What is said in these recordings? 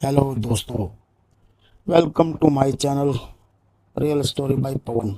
Hello दोस्तों, welcome to my channel real story by Pavan.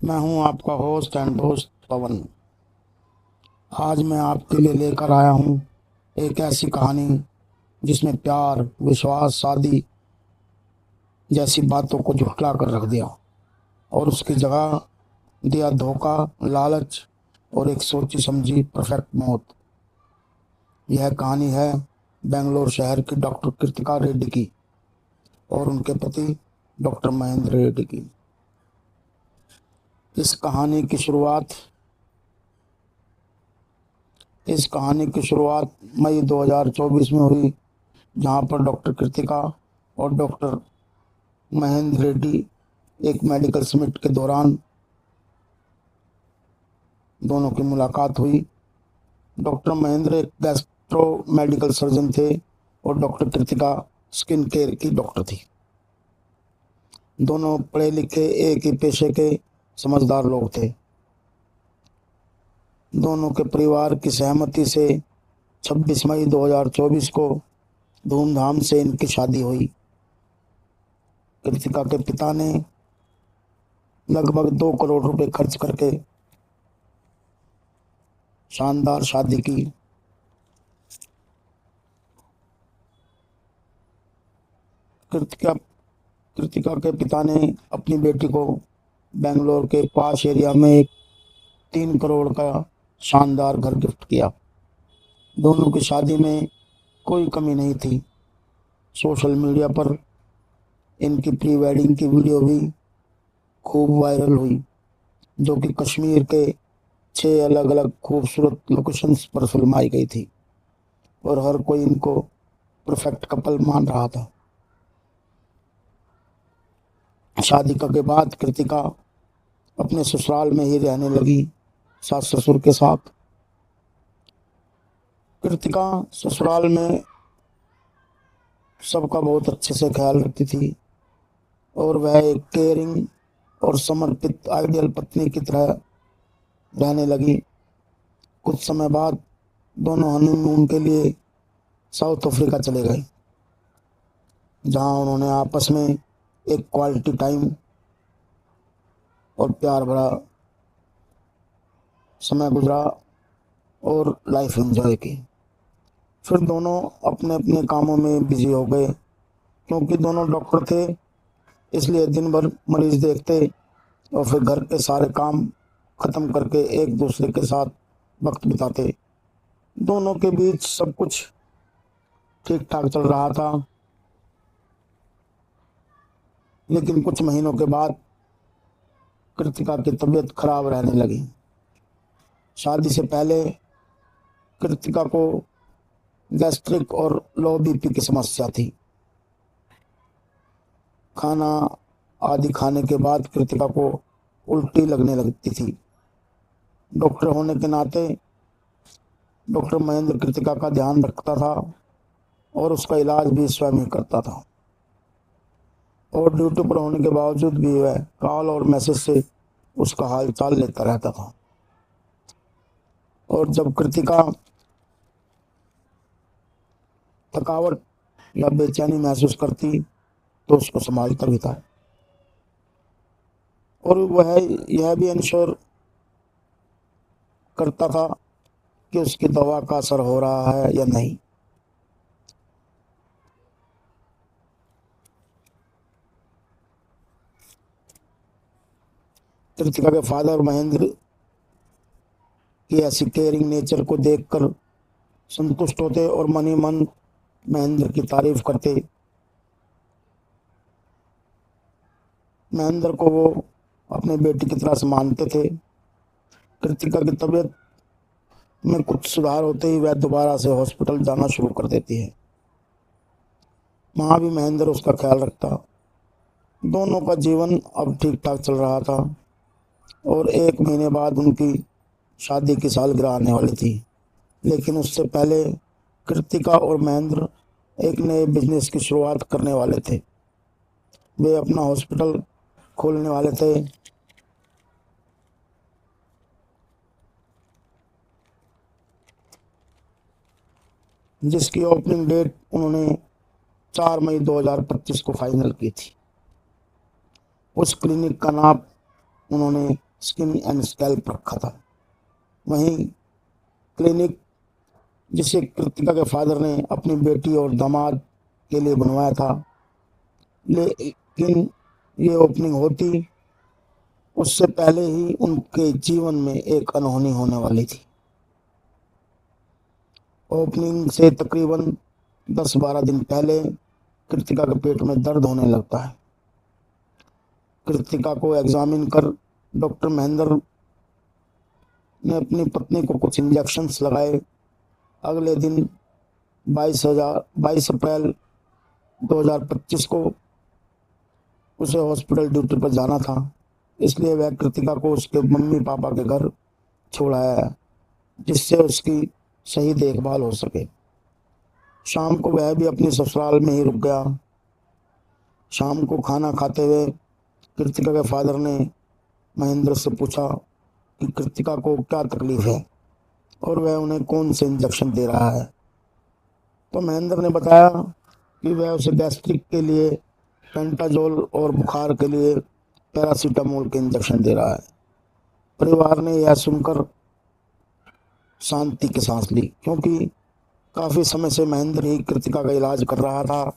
मैं हूं आपका होस्ट एंड दोस्त पवन। आज मैं आपके लिए लेकर आया हूं एक ऐसी कहानी जिसमें प्यार, विश्वास, शादी जैसी बातों को झुठला कर रख दिया और उसकी जगह दिया धोखा, लालच और एक सोची समझी परफेक्ट मौत। यह कहानी है बेंगलोर शहर की डॉक्टर कृतिका रेड्डी की और उनके पति डॉक्टर महेंद्र रेड्डी की। इस कहानी की शुरुआत इस कहानी की शुरुआत मई 2024 में हुई, जहां पर डॉक्टर कृतिका और डॉक्टर महेंद्र रेड्डी एक मेडिकल समिट के दौरान दोनों की मुलाकात हुई। डॉक्टर महेंद्र एक गैस्ट्रो मेडिकल सर्जन थे और डॉक्टर कृतिका स्किन केयर की डॉक्टर थी। दोनों पढ़े लिखे, एक ही पेशे के समझदार लोग थे। दोनों के परिवार की सहमति से 26 मई 2024 को धूमधाम से इनकी शादी हुई। कृतिका के पिता ने लगभग 2 करोड़ रुपए खर्च करके शानदार शादी की। कृतिका कृतिका के पिता ने अपनी बेटी को बेंगलोर के पास एरिया में एक 3 करोड़ का शानदार घर गिफ्ट किया। दोनों की शादी में कोई कमी नहीं थी। सोशल मीडिया पर इनकी प्री वेडिंग की वीडियो भी खूब वायरल हुई, जो कि कश्मीर के 6 अलग अलग खूबसूरत लोकेशंस पर फिल्माई गई थी और हर कोई इनको परफेक्ट कपल मान रहा था। शादी के बाद कृतिका अपने ससुराल में ही रहने लगी, सास ससुर के साथ। कृतिका ससुराल में सबका बहुत अच्छे से ख्याल रखती थी और वह एक केयरिंग और समर्पित आइडियल पत्नी की तरह रहने लगी। कुछ समय बाद दोनों हनीमून के लिए साउथ अफ्रीका चले गए, जहां उन्होंने आपस में एक क्वालिटी टाइम और प्यार भरा समय गुजरा और लाइफ एंजॉय की। फिर दोनों अपने अपने कामों में बिजी हो गए। क्योंकि दोनों डॉक्टर थे, इसलिए दिन भर मरीज देखते और फिर घर के सारे काम खत्म करके एक दूसरे के साथ वक्त बिताते। दोनों के बीच सब कुछ ठीक ठाक चल रहा था, लेकिन कुछ महीनों के बाद कृतिका की तबीयत खराब रहने लगी। शादी से पहले कृतिका को गैस्ट्रिक और लो बीपी की समस्या थी। खाना आदि खाने के बाद कृतिका को उल्टी लगने लगती थी। डॉक्टर होने के नाते डॉक्टर महेंद्र कृतिका का ध्यान रखता था और उसका इलाज भी स्वयं ही करता था। और ड्यूटी पर होने के बावजूद भी वह कॉल और मैसेज से उसका हाल चाल लेता रहता था। और जब कृतिका थकावट या बेचैनी महसूस करती तो उसको संभालता भी था और वह यह भी इंश्योर करता था कि उसकी दवा का असर हो रहा है या नहीं। कृतिका के फादर महेंद्र की ऐसी केयरिंग नेचर को देखकर संतुष्ट होते और मन ही मन महेंद्र की तारीफ करते। महेंद्र को वो अपने बेटे की तरह से मानते थे। कृतिका की तबीयत में कुछ सुधार होते ही वह दोबारा से हॉस्पिटल जाना शुरू कर देती है। वहां भी महेंद्र उसका ख्याल रखता। दोनों का जीवन अब ठीक ठाक चल रहा था और 1 महीने बाद उनकी शादी की सालगिरह आने वाली थी। लेकिन उससे पहले कृतिका और महेंद्र एक नए बिजनेस की शुरुआत करने वाले थे। वे अपना हॉस्पिटल खोलने वाले थे, जिसकी ओपनिंग डेट उन्होंने 4 मई 2025 को फाइनल की थी। उस क्लिनिक का नाम उन्होंने स्किन एंड स्कैल्प रखा था। वहीं क्लिनिक जिसे कृतिका के फादर ने अपनी बेटी और दामाद के लिए बनवाया था, लेकिन ये ओपनिंग होती उससे पहले ही उनके जीवन में एक अनहोनी होने वाली थी। ओपनिंग से तकरीबन 10-12 दिन पहले कृतिका के पेट में दर्द होने लगता है। कृतिका को एग्जामिन कर डॉक्टर महेंद्र ने अपनी पत्नी को कुछ इंजेक्शंस लगाए। अगले दिन 22 अप्रैल 2025 को उसे हॉस्पिटल ड्यूटी पर जाना था, इसलिए वह कृतिका को उसके मम्मी पापा के घर छोड़ आया, जिससे उसकी सही देखभाल हो सके। शाम को वह भी अपनी ससुराल में ही रुक गया। शाम को खाना खाते हुए कृतिका के फादर ने महेंद्र से पूछा कि कृतिका को क्या तकलीफ है और वह उन्हें कौन से इंजेक्शन दे रहा है। तो महेंद्र ने बताया कि वह उसे गैस्ट्रिक के लिए पेंटाजोल और बुखार के लिए पैरासीटामोल के इंजेक्शन दे रहा है। परिवार ने यह सुनकर शांति की सांस ली, क्योंकि काफी समय से महेंद्र ही कृतिका का इलाज कर रहा था।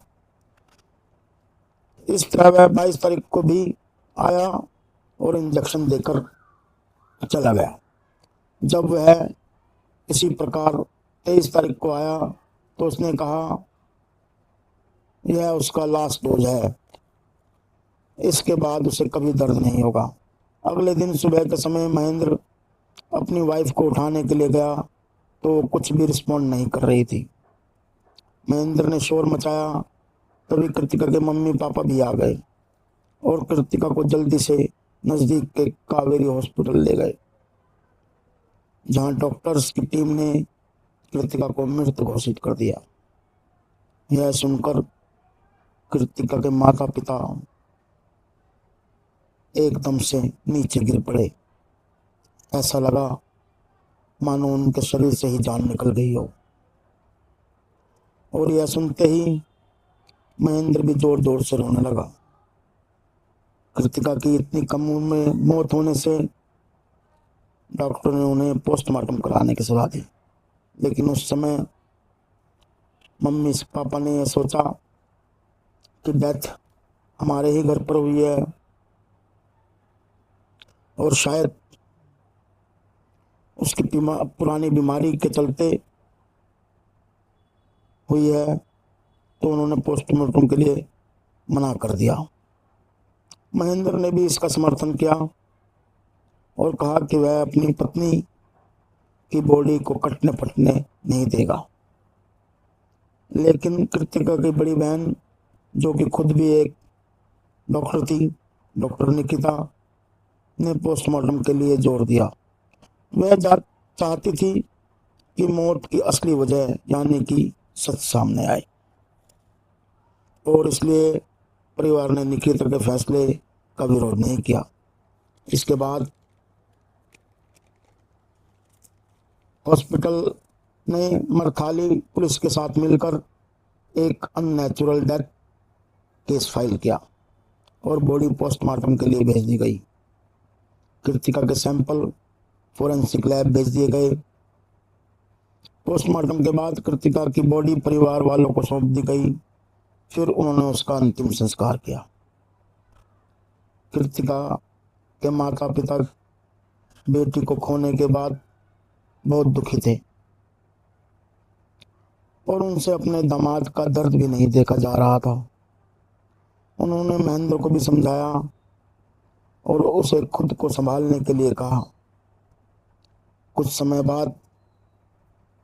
इस तरह वह 22 तारीख को भी आया और इंजेक्शन देकर चला गया। जब वह इसी प्रकार 23 तारीख को आया तो उसने कहा यह उसका लास्ट डोज है, इसके बाद उसे कभी दर्द नहीं होगा। अगले दिन सुबह के समय महेंद्र अपनी वाइफ को उठाने के लिए गया तो कुछ भी रिस्पॉन्ड नहीं कर रही थी। महेंद्र ने शोर मचाया, तभी कृतिका के मम्मी पापा भी आ गए और कृतिका को जल्दी से नजदीक के कावेरी हॉस्पिटल ले गए, जहां डॉक्टर्स की टीम ने कृतिका को मृत घोषित कर दिया। यह सुनकर कृतिका के माता पिता एकदम से नीचे गिर पड़े। ऐसा लगा मानो उनके शरीर से ही जान निकल गई हो। और यह सुनते ही महेंद्र भी जोर जोर से रोने लगा। कृतिका की इतनी कम उम्र में मौत होने से डॉक्टर ने उन्हें पोस्टमार्टम कराने की सलाह दी, लेकिन उस समय मम्मी पापा ने यह सोचा कि डेथ हमारे ही घर पर हुई है और शायद उसकी पुरानी बीमारी के चलते हुई है, तो उन्होंने पोस्टमार्टम के लिए मना कर दिया। महेंद्र ने भी इसका समर्थन किया और कहा कि वह अपनी पत्नी की बॉडी को कटने पटने नहीं देगा। लेकिन कृतिका की बड़ी बहन, जो कि खुद भी एक डॉक्टर थी, डॉक्टर निकिता, ने पोस्टमार्टम के लिए जोर दिया। वह चाहती थी कि मौत की असली वजह यानी कि सच सामने आए, और इसलिए परिवार ने निकिता के फैसले का विरोध नहीं किया। इसके बाद हॉस्पिटल ने मरथाली पुलिस के साथ मिलकर एक अननेचुरल डेथ केस फाइल किया और बॉडी पोस्टमार्टम के लिए भेज दी गई। कृतिका के सैंपल फोरेंसिक लैब भेज दिए गए। पोस्टमार्टम के बाद कृतिका की बॉडी परिवार वालों को सौंप दी गई। फिर उन्होंने उसका अंतिम संस्कार किया। कृतिका के माता पिता बेटी को खोने के बाद बहुत दुखी थे और उनसे अपने दामाद का दर्द भी नहीं देखा जा रहा था। उन्होंने महेंद्र को भी समझाया और उसे खुद को संभालने के लिए कहा। कुछ समय बाद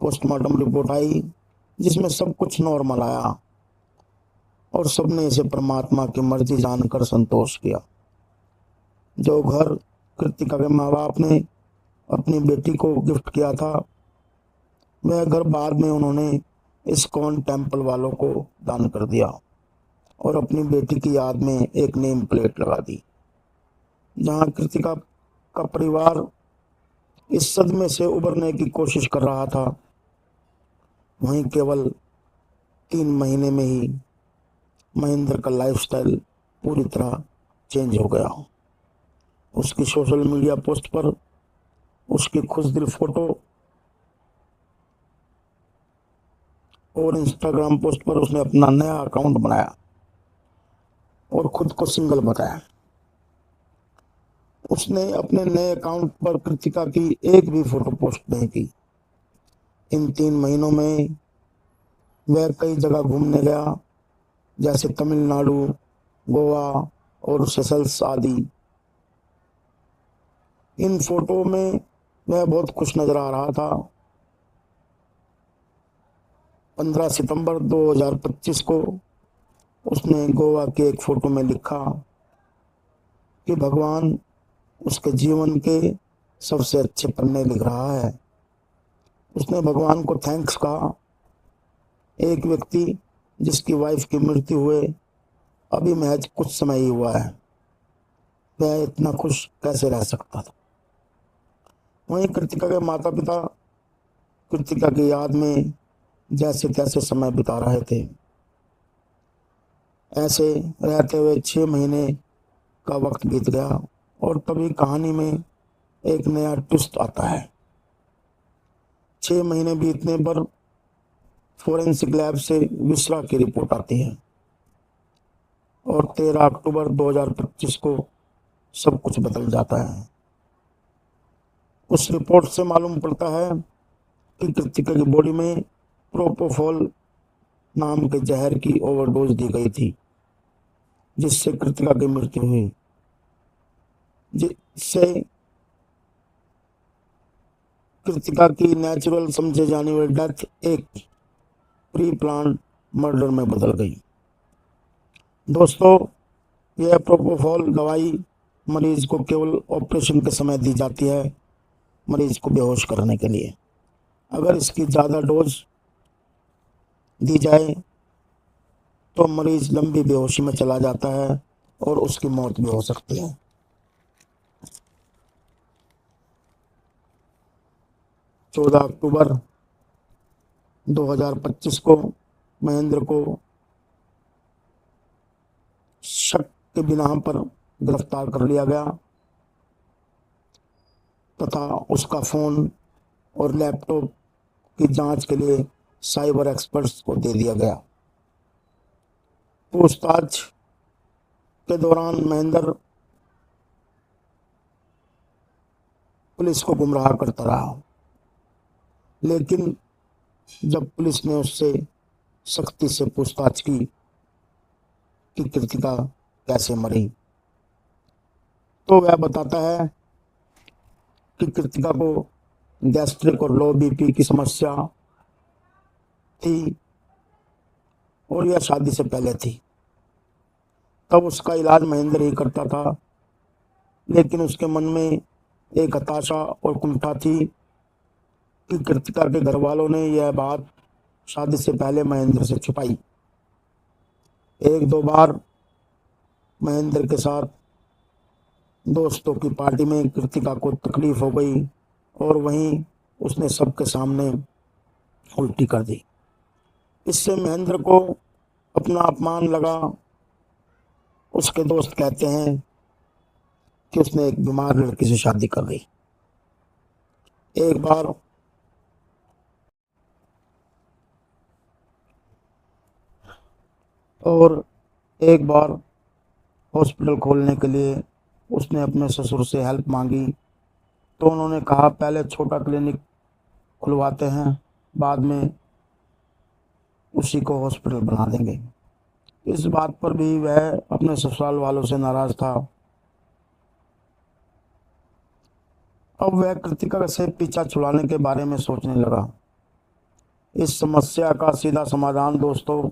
पोस्टमार्टम रिपोर्ट आई, जिसमें सब कुछ नॉर्मल आया और सबने इसे परमात्मा की मर्जी जानकर संतोष किया। जो घर कृतिका के माँ बाप ने अपनी बेटी को गिफ्ट किया था, वह घर बाद में उन्होंने इस्कॉन टेम्पल वालों को दान कर दिया और अपनी बेटी की याद में एक नेम प्लेट लगा दी। जहां कृतिका का परिवार इस सदमे से उबरने की कोशिश कर रहा था, वहीं केवल 3 महीने में ही महेंद्र का लाइफस्टाइल पूरी तरह चेंज हो गया। उसकी सोशल मीडिया पोस्ट पर उसकी खुशदिल फोटो और इंस्टाग्राम पोस्ट पर उसने अपना नया अकाउंट बनाया और खुद को सिंगल बताया। उसने अपने नए अकाउंट पर कृतिका की एक भी फोटो पोस्ट नहीं की। इन 3 महीनों में वह कई जगह घूमने गया, जैसे तमिलनाडु, गोवा और सेशल्स आदि। इन फोटो में वह बहुत खुश नजर आ रहा था। 15 सितंबर 2025 को उसने गोवा के एक फोटो में लिखा कि भगवान उसके जीवन के सबसे अच्छे पन्ने लिख रहा है। उसने भगवान को थैंक्स कहा। एक व्यक्ति जिसकी वाइफ की मृत्यु हुए अभी महज कुछ समय ही हुआ है, वह इतना खुश कैसे रह सकता था। वहीं कृतिका के माता पिता कृतिका की याद में जैसे तैसे समय बिता रहे थे। ऐसे रहते हुए 6 महीने का वक्त बीत गया और तभी कहानी में एक नया ट्विस्ट आता है। 6 महीने बीतने पर फोरेंसिक लैब से विश्रा की रिपोर्ट आती है और 13 अक्टूबर 2025 को सब कुछ बदल जाता है। उस रिपोर्ट से मालूम पड़ता है कि कृतिका की बॉडी में प्रोपोफॉल नाम के जहर की ओवरडोज दी गई थी, जिससे कृतिका की मृत्यु हुई। जिससे कृतिका की नेचुरल समझे जाने वाली डेथ एक प्री प्लान मर्डर में बदल गई। दोस्तों, यह प्रोपोफॉल दवाई मरीज को केवल ऑपरेशन के समय दी जाती है, मरीज को बेहोश करने के लिए। अगर इसकी ज़्यादा डोज दी जाए तो मरीज लंबी बेहोशी में चला जाता है और उसकी मौत भी हो सकती है। 14 अक्टूबर 2025 को महेंद्र को शक के बिना पर गिरफ्तार कर लिया गया तथा उसका फोन और लैपटॉप की जांच के लिए साइबर एक्सपर्ट्स को दे दिया गया। पूछताछ के दौरान महेंद्र पुलिस को गुमराह करता रहा, लेकिन जब पुलिस ने उससे सख्ती से पूछताछ की कि कृतिका कैसे मरी, तो वह बताता है कि कृतिका को गैस्ट्रिक और लो बीपी की समस्या थी और यह शादी से पहले थी। तब उसका इलाज महेंद्र ही करता था, लेकिन उसके मन में एक हताशा और कुंठा थी कि कृतिका के घर वालों ने यह बात शादी से पहले महेंद्र से छुपाई। एक दो बार महेंद्र के साथ दोस्तों की पार्टी में कृतिका को तकलीफ हो गई और वहीं उसने सबके सामने उल्टी कर दी। इससे महेंद्र को अपना अपमान लगा। उसके दोस्त कहते हैं कि उसने एक बीमार लड़की से शादी कर ली। एक बार हॉस्पिटल खोलने के लिए उसने अपने ससुर से हेल्प मांगी, तो उन्होंने कहा पहले छोटा क्लिनिक खुलवाते हैं, बाद में उसी को हॉस्पिटल बना देंगे। इस बात पर भी वह अपने ससुराल वालों से नाराज था। अब वह कृतिका से पीछा छुड़ाने के बारे में सोचने लगा। इस समस्या का सीधा समाधान दोस्तों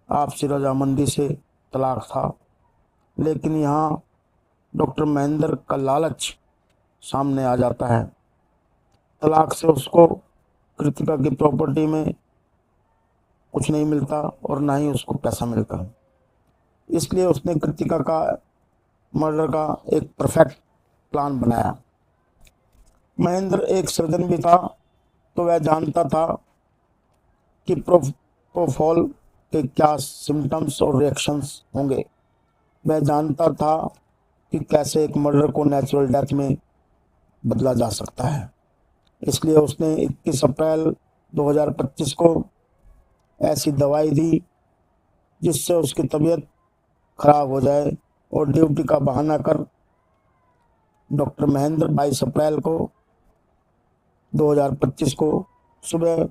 आपसी रजामंदी से तलाक था, लेकिन यहाँ डॉक्टर महेंद्र का लालच सामने आ जाता है। तलाक से उसको कृतिका की प्रॉपर्टी में कुछ नहीं मिलता और ना ही उसको पैसा मिलता, इसलिए उसने कृतिका का मर्डर का एक परफेक्ट प्लान बनाया। महेंद्र एक सर्जन भी था, तो वह जानता था कि प्रोपोफॉल के क्या सिम्टम्स और रिएक्शंस होंगे। वह जानता था कि कैसे एक मर्डर को नेचुरल डेथ में बदला जा सकता है। इसलिए उसने 21 अप्रैल 2025 को ऐसी दवाई दी जिससे उसकी तबीयत खराब हो जाए और ड्यूटी का बहाना कर डॉक्टर महेंद्र 22 अप्रैल को 2025 को सुबह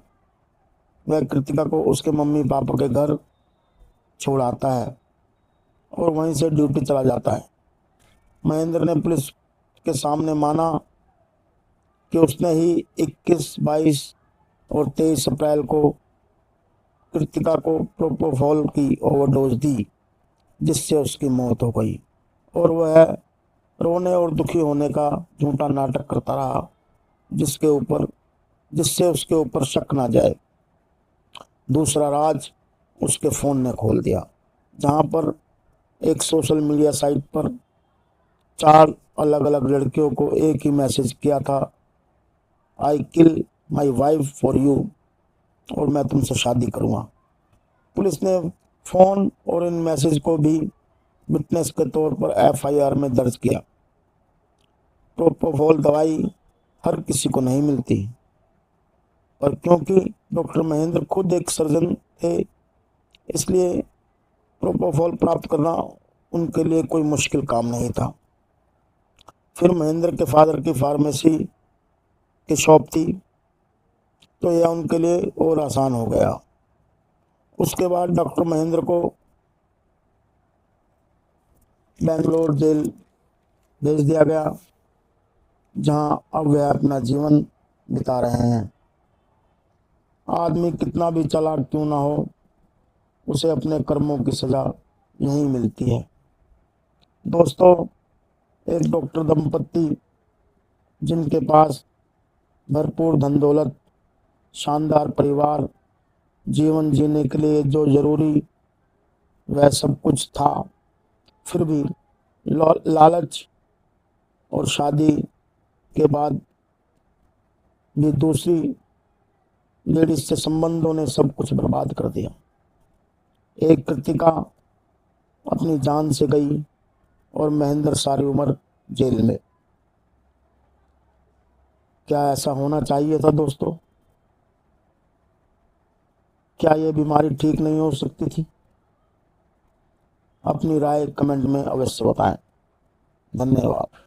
वह कृतिका को उसके मम्मी पापा के घर छोड़ आता है और वहीं से ड्यूटी चला जाता है। महेंद्र ने पुलिस के सामने माना कि उसने ही 21, 22 और 23 अप्रैल को कृतिका को प्रोपोफॉल की ओवरडोज दी जिससे उसकी मौत हो गई और वह रोने और दुखी होने का झूठा नाटक करता रहा जिससे उसके ऊपर शक ना जाए। दूसरा राज उसके फ़ोन ने खोल दिया, जहां पर एक सोशल मीडिया साइट पर 4 अलग अलग लड़कियों को एक ही मैसेज किया था, आई किल माई वाइफ फॉर यू, और मैं तुमसे शादी करूँगा। पुलिस ने फ़ोन और इन मैसेज को भी विटनेस के तौर पर FIR में दर्ज किया। प्रोपोफॉल दवाई हर किसी को नहीं मिलती, पर क्योंकि डॉक्टर महेंद्र खुद एक सर्जन थे इसलिए प्रोपोफॉल प्राप्त करना उनके लिए कोई मुश्किल काम नहीं था। फिर महेंद्र के फादर की फार्मेसी की शॉप थी तो यह उनके लिए और आसान हो गया। उसके बाद डॉक्टर महेंद्र को बेंगलोर जेल भेज दिया गया, जहां अब वह अपना जीवन बिता रहे हैं। आदमी कितना भी चालाक क्यों ना हो, उसे अपने कर्मों की सजा यहीं मिलती है। दोस्तों, एक डॉक्टर दंपत्ति जिनके पास भरपूर धन दौलत, शानदार परिवार, जीवन जीने के लिए जो जरूरी वह सब कुछ था, फिर भी लालच और शादी के बाद भी दूसरी लेडीज से संबंधों ने सब कुछ बर्बाद कर दिया। एक कृतिका अपनी जान से गई और महेंद्र सारी उम्र जेल में। क्या ऐसा होना चाहिए था दोस्तों? क्या यह बीमारी ठीक नहीं हो सकती थी? अपनी राय कमेंट में अवश्य बताएं। धन्यवाद।